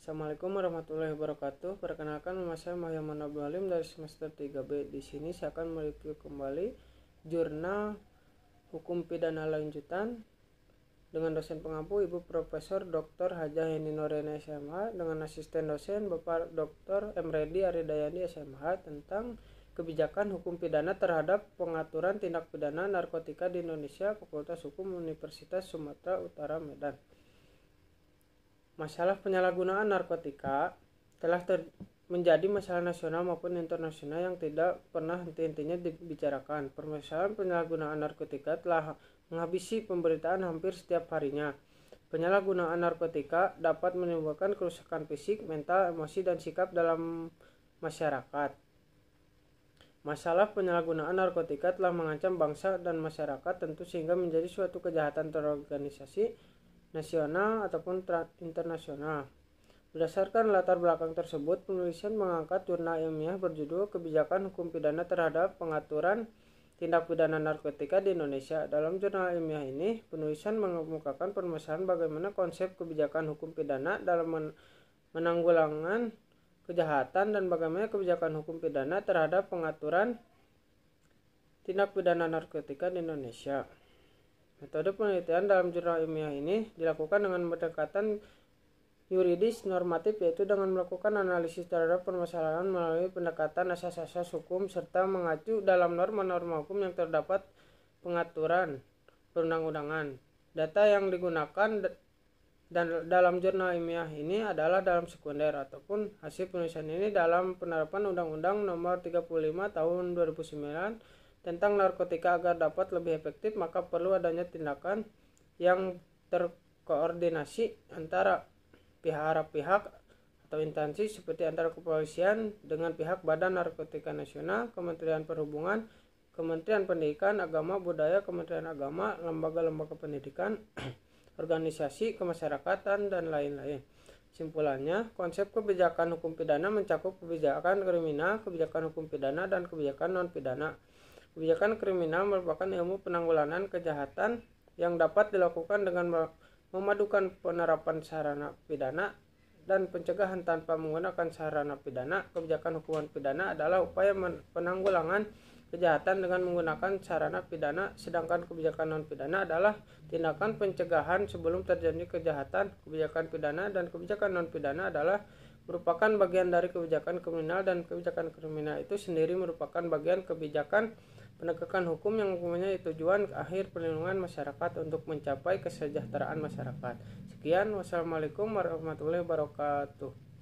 Assalamualaikum warahmatullahi wabarakatuh. Perkenalkan, nama saya Muhammad Abdul Halim dari semester 3B. Di sini saya akan mereview kembali jurnal Hukum Pidana Lanjutan dengan dosen pengampu Ibu Profesor Dr. Hajah Heni Norena SMH dengan asisten dosen Bapak Dr. Emredi Aridayani SMH tentang kebijakan hukum pidana terhadap pengaturan tindak pidana narkotika di Indonesia, Fakultas Hukum Universitas Sumatera Utara Medan. Masalah penyalahgunaan narkotika telah menjadi masalah nasional maupun internasional yang tidak pernah henti-hentinya dibicarakan. Permasalahan penyalahgunaan narkotika telah menghabisi pemberitaan hampir setiap harinya. Penyalahgunaan narkotika dapat menimbulkan kerusakan fisik, mental, emosi, dan sikap dalam masyarakat. Masalah penyalahgunaan narkotika telah mengancam bangsa dan masyarakat tentu sehingga menjadi suatu kejahatan terorganisasi nasional ataupun internasional. Berdasarkan latar belakang tersebut, penulisan mengangkat jurnal ilmiah berjudul Kebijakan Hukum Pidana Terhadap Pengaturan Tindak Pidana Narkotika di Indonesia. Dalam jurnal ilmiah ini, penulisan mengemukakan permasalahan bagaimana konsep kebijakan hukum pidana dalam menanggulangan kejahatan dan bagaimana kebijakan hukum pidana terhadap pengaturan tindak pidana narkotika di Indonesia. Metode penelitian dalam jurnal ilmiah ini dilakukan dengan pendekatan yuridis normatif, yaitu dengan melakukan analisis terhadap permasalahan melalui pendekatan asas-asas hukum serta mengacu dalam norma-norma hukum yang terdapat pengaturan perundang-undangan. Data yang digunakan dan dalam jurnal ilmiah ini adalah dalam sekunder ataupun hasil penulisan ini dalam penerapan Undang-Undang Nomor 35 Tahun 2009 tentang narkotika. Agar dapat lebih efektif, maka perlu adanya tindakan yang terkoordinasi antara pihak-pihak atau instansi seperti antara kepolisian dengan pihak Badan Narkotika Nasional, Kementerian Perhubungan, Kementerian Pendidikan, Agama, Budaya, Kementerian Agama, lembaga-lembaga pendidikan, organisasi kemasyarakatan, dan lain-lain. Simpulannya, konsep kebijakan hukum pidana mencakup kebijakan kriminal, kebijakan hukum pidana, dan kebijakan non-pidana. Kebijakan kriminal merupakan ilmu penanggulangan kejahatan yang dapat dilakukan dengan memadukan penerapan sarana pidana dan pencegahan tanpa menggunakan sarana pidana. Kebijakan hukuman pidana adalah upaya penanggulangan kejahatan dengan menggunakan sarana pidana, sedangkan kebijakan non-pidana adalah tindakan pencegahan sebelum terjadi kejahatan. Kebijakan pidana dan kebijakan non-pidana adalah merupakan bagian dari kebijakan kriminal, dan kebijakan kriminal itu sendiri merupakan bagian kebijakan penegakan hukum yang mempunyai tujuan akhir perlindungan masyarakat untuk mencapai kesejahteraan masyarakat. Sekian, wassalamualaikum warahmatullahi wabarakatuh.